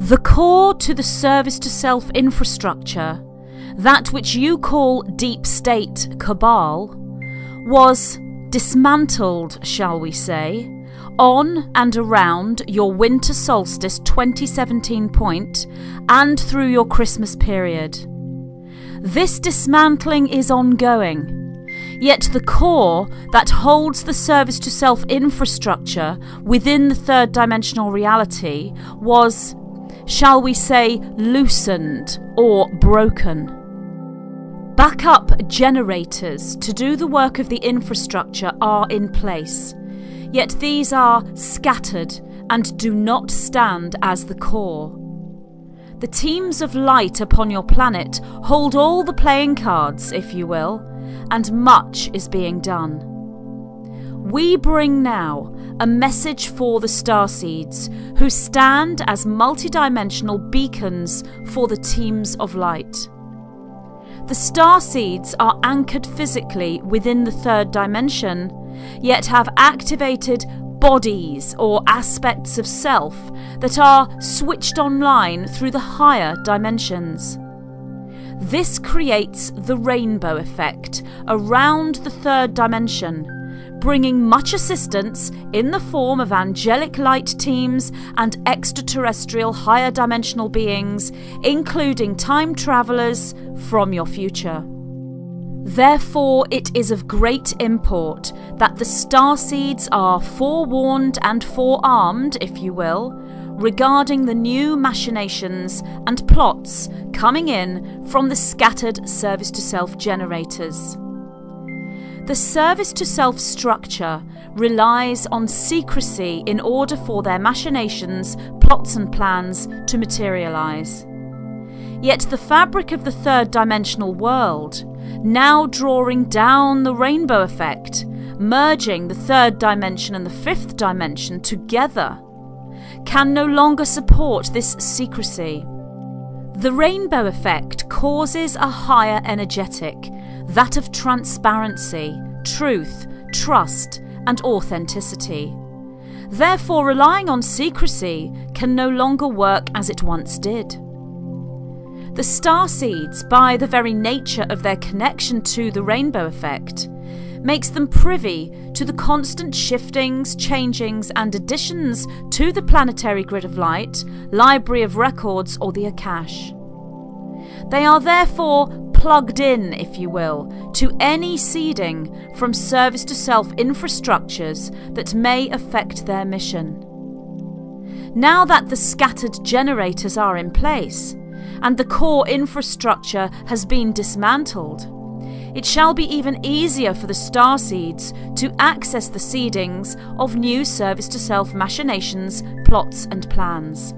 The core to the service-to-self infrastructure, that which you call deep state cabal, was dismantled, shall we say, on and around your winter solstice 2017 point and through your Christmas period. This dismantling is ongoing, yet the core that holds the service-to-self infrastructure within the third dimensional reality was, shall we say, loosened or broken. Backup generators to do the work of the infrastructure are in place, yet these are scattered and do not stand as the core. The teams of light upon your planet hold all the playing cards, if you will, and much is being done. We bring now a message for the Starseeds, who stand as multidimensional beacons for the teams of light. The Starseeds are anchored physically within the third dimension, yet have activated bodies or aspects of self that are switched online through the higher dimensions. This creates the rainbow effect around the third dimension, bringing much assistance in the form of angelic light teams and extraterrestrial higher dimensional beings, including time travelers from your future. Therefore, it is of great import that the Starseeds are forewarned and forearmed, if you will, regarding the new machinations and plots coming in from the scattered service-to-self generators. The service-to-self structure relies on secrecy in order for their machinations, plots and plans to materialise. Yet the fabric of the third dimensional world, now drawing down the rainbow effect, merging the third dimension and the fifth dimension together, can no longer support this secrecy. The rainbow effect causes a higher energetic, that of transparency, truth, trust, and authenticity. Therefore, relying on secrecy can no longer work as it once did. The Starseeds, by the very nature of their connection to the rainbow effect, makes them privy to the constant shiftings, changings, and additions to the planetary grid of light, library of records, or the Akash. They are therefore plugged in, if you will, to any seeding from service-to-self infrastructures that may affect their mission. Now that the scattered generators are in place, and the core infrastructure has been dismantled, it shall be even easier for the Starseeds to access the seedings of new service-to-self machinations, plots and plans.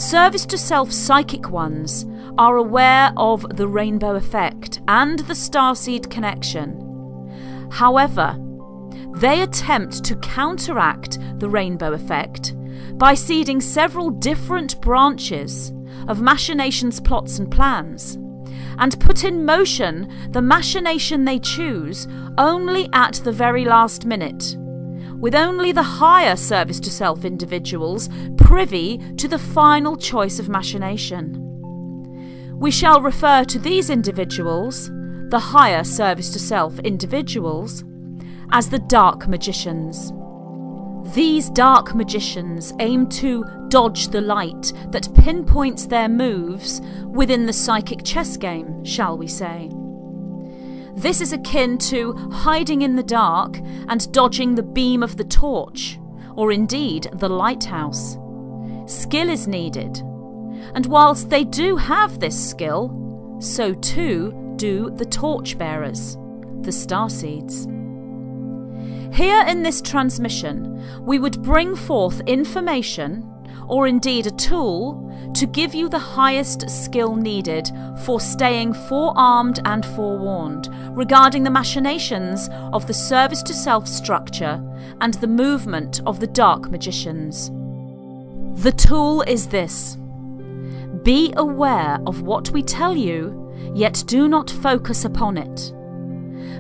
Service-to-self psychic ones are aware of the rainbow effect and the Starseed connection. However, they attempt to counteract the rainbow effect by seeding several different branches of machinations, plots and plans, and put in motion the machination they choose only at the very last minute, with only the higher service-to-self individuals privy to the final choice of machination. We shall refer to these individuals, the higher service-to-self individuals, as the Dark Magicians. These Dark Magicians aim to dodge the light that pinpoints their moves within the psychic chess game, shall we say. This is akin to hiding in the dark and dodging the beam of the torch, or indeed the lighthouse. Skill is needed, and whilst they do have this skill, so too do the torchbearers, the Starseeds. Here in this transmission, we would bring forth information, or indeed a tool, to give you the highest skill needed for staying forearmed and forewarned regarding the machinations of the service-to-self structure and the movement of the Dark Magicians. The tool is this: be aware of what we tell you, yet do not focus upon it.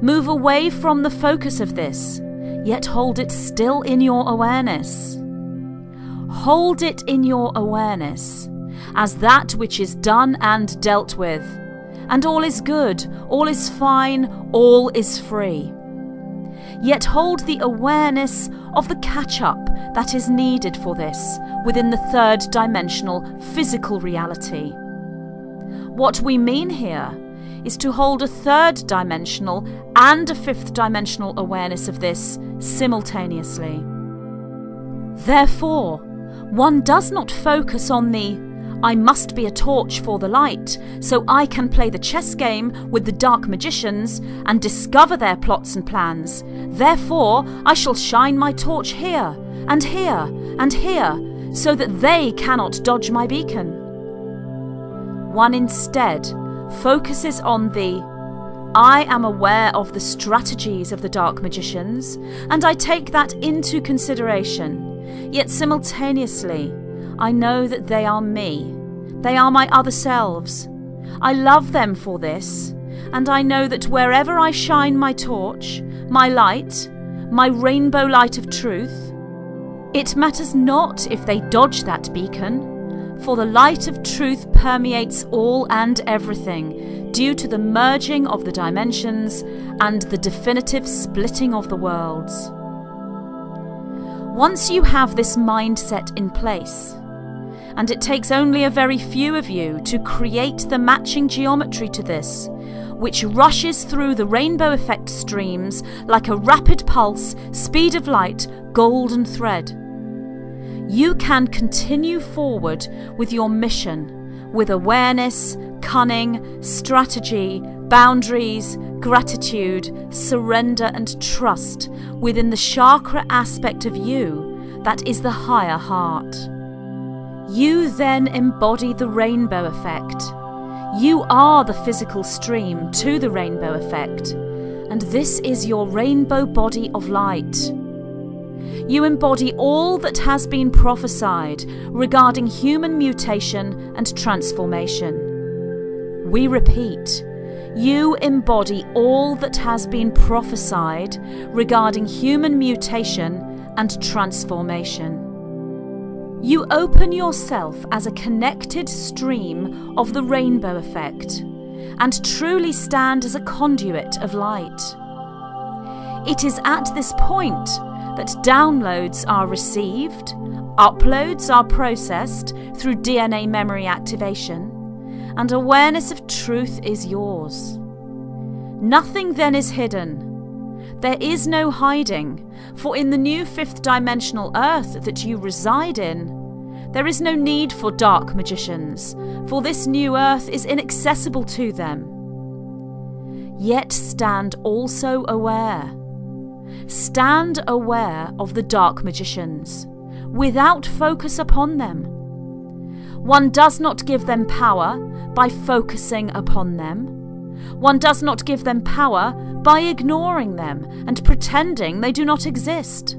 Move away from the focus of this, yet hold it still in your awareness. hold it in your awareness as that which is done and dealt with, and all is good, all is fine, all is free. Yet hold the awareness of the catch-up that is needed for this within the third-dimensional physical reality. What we mean here is to hold a third-dimensional and a fifth-dimensional awareness of this simultaneously. Therefore, one does not focus on the "I must be a torch for the light so I can play the chess game with the dark magicians and discover their plots and plans. Therefore, I shall shine my torch here and here and here so that they cannot dodge my beacon." One instead focuses on the "I am aware of the strategies of the dark magicians and I take that into consideration, yet simultaneously I know that they are me. They are my other selves. I love them for this, and I know that wherever I shine my torch, my light, my rainbow light of truth, it matters not if they dodge that beacon, for the light of truth permeates all and everything due to the merging of the dimensions and the definitive splitting of the worlds. Once you have this mindset in place, and it takes only a very few of you to create the matching geometry to this, which rushes through the rainbow effect streams like a rapid pulse, speed of light, golden thread, you can continue forward with your mission with awareness, cunning, strategy, boundaries, gratitude, surrender and trust within the chakra aspect of you that is the higher heart. You then embody the rainbow effect. You are the physical stream to the rainbow effect, and this is your rainbow body of light. You embody all that has been prophesied regarding human mutation and transformation. We repeat, you embody all that has been prophesied regarding human mutation and transformation. You open yourself as a connected stream of the rainbow effect and truly stand as a conduit of light. It is at this point that downloads are received, uploads are processed through DNA memory activation, and awareness of truth is yours. Nothing then is hidden. There is no hiding, for in the new fifth-dimensional Earth that you reside in, there is no need for dark magicians, for this new Earth is inaccessible to them. Yet stand also aware. Stand aware of the dark magicians, without focus upon them. One does not give them power by focusing upon them. One does not give them power by ignoring them and pretending they do not exist.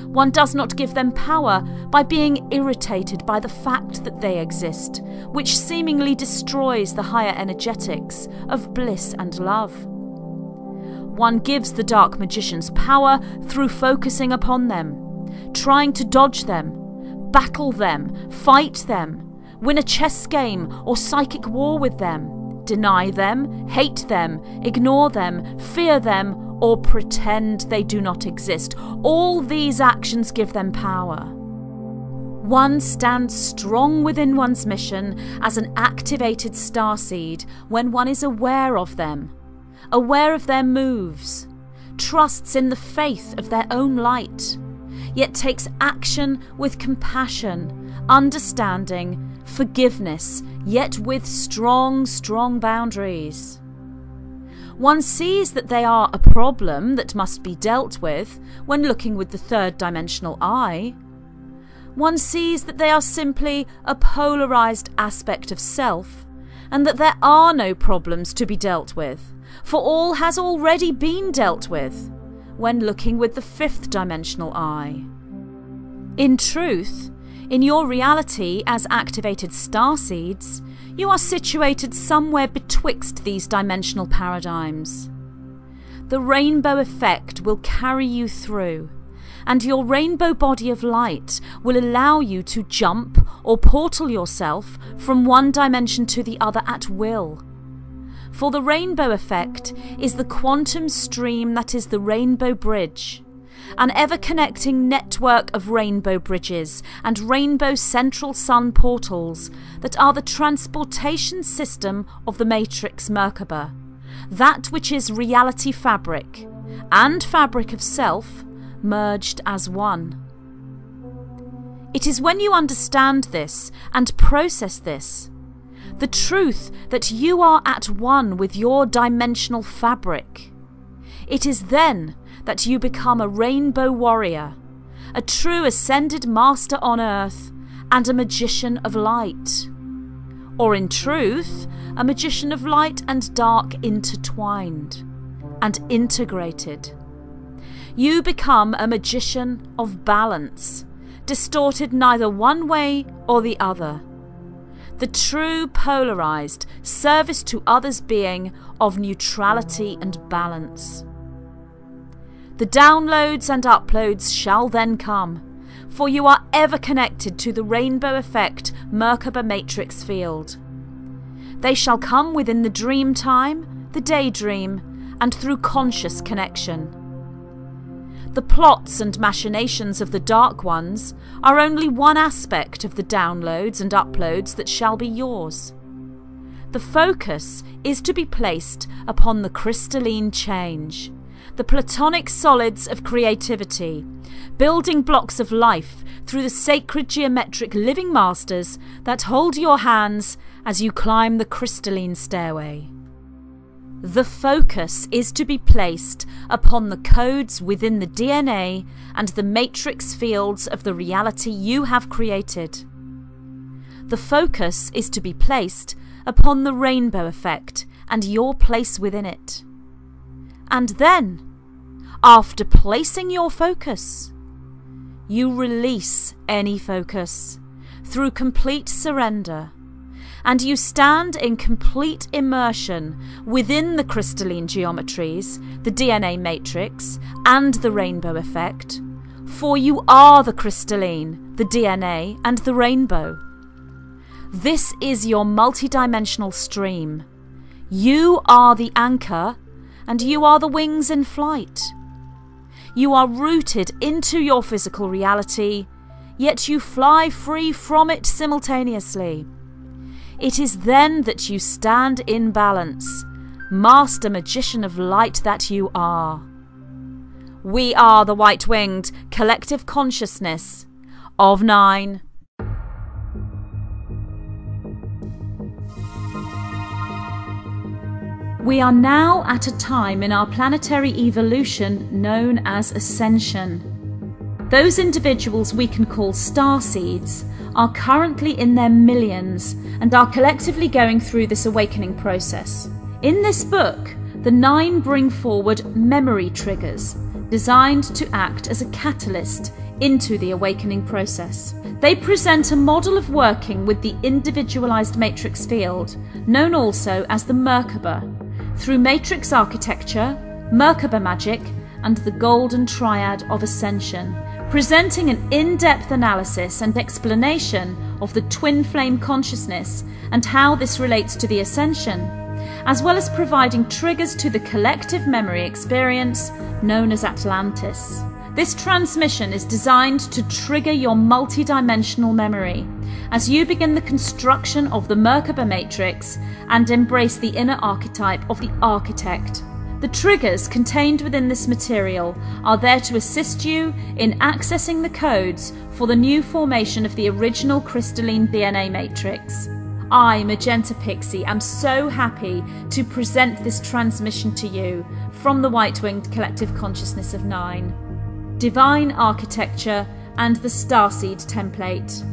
One does not give them power by being irritated by the fact that they exist, which seemingly destroys the higher energetics of bliss and love. One gives the dark magicians power through focusing upon them, trying to dodge them, battle them, fight them, win a chess game or psychic war with them, deny them, hate them, ignore them, fear them, or pretend they do not exist. All these actions give them power. One stands strong within one's mission as an activated starseed when one is aware of them, aware of their moves, trusts in the faith of their own light, yet takes action with compassion, understanding, forgiveness, yet with strong, strong boundaries. One sees that they are a problem that must be dealt with when looking with the third-dimensional eye. One sees that they are simply a polarized aspect of self, and that there are no problems to be dealt with, for all has already been dealt with when looking with the fifth-dimensional eye. In truth, in your reality as activated starseeds, you are situated somewhere betwixt these dimensional paradigms. The rainbow effect will carry you through, and your rainbow body of light will allow you to jump or portal yourself from one dimension to the other at will. For the rainbow effect is the quantum stream that is the rainbow bridge, an ever-connecting network of rainbow bridges and rainbow central sun portals that are the transportation system of the matrix Merkaba, that which is reality fabric and fabric of self merged as one. It is when you understand this and process this, the truth that you are at one with your dimensional fabric, it is then that you become a rainbow warrior, a true ascended master on earth, and a magician of light. Or in truth, a magician of light and dark intertwined and integrated. You become a magician of balance, distorted neither one way or the other. The true polarized service to others being of neutrality and balance. The downloads and uploads shall then come, for you are ever connected to the rainbow effect Merkaba matrix field. They shall come within the dream time, the daydream, and through conscious connection. The plots and machinations of the Dark Ones are only one aspect of the downloads and uploads that shall be yours. The focus is to be placed upon the crystalline change, the platonic solids of creativity, building blocks of life through the sacred geometric living masters that hold your hands as you climb the crystalline stairway. The focus is to be placed upon the codes within the DNA and the matrix fields of the reality you have created. The focus is to be placed upon the rainbow effect and your place within it. And then, after placing your focus, you release any focus through complete surrender, and you stand in complete immersion within the crystalline geometries, the DNA matrix, and the rainbow effect, for you are the crystalline, the DNA, and the rainbow. This is your multidimensional stream. You are the anchor, and you are the wings in flight. You are rooted into your physical reality, yet you fly free from it simultaneously. It is then that you stand in balance, master magician of light that you are. We are the white-winged collective consciousness of 9. We are now at a time in our planetary evolution known as ascension. Those individuals we can call starseeds are currently in their millions and are collectively going through this awakening process. In this book, the 9 bring forward memory triggers designed to act as a catalyst into the awakening process. They present a model of working with the individualized matrix field, known also as the Merkaba, through matrix architecture, Merkaba magic, and the golden triad of ascension, presenting an in-depth analysis and explanation of the twin flame consciousness and how this relates to the ascension, as well as providing triggers to the collective memory experience known as Atlantis. This transmission is designed to trigger your multidimensional memory as you begin the construction of the Merkaba matrix and embrace the inner archetype of the architect. The triggers contained within this material are there to assist you in accessing the codes for the new formation of the original crystalline DNA matrix. I, Magenta Pixie, am so happy to present this transmission to you from the white-winged collective consciousness of 9. Divine architecture and the Starseed template.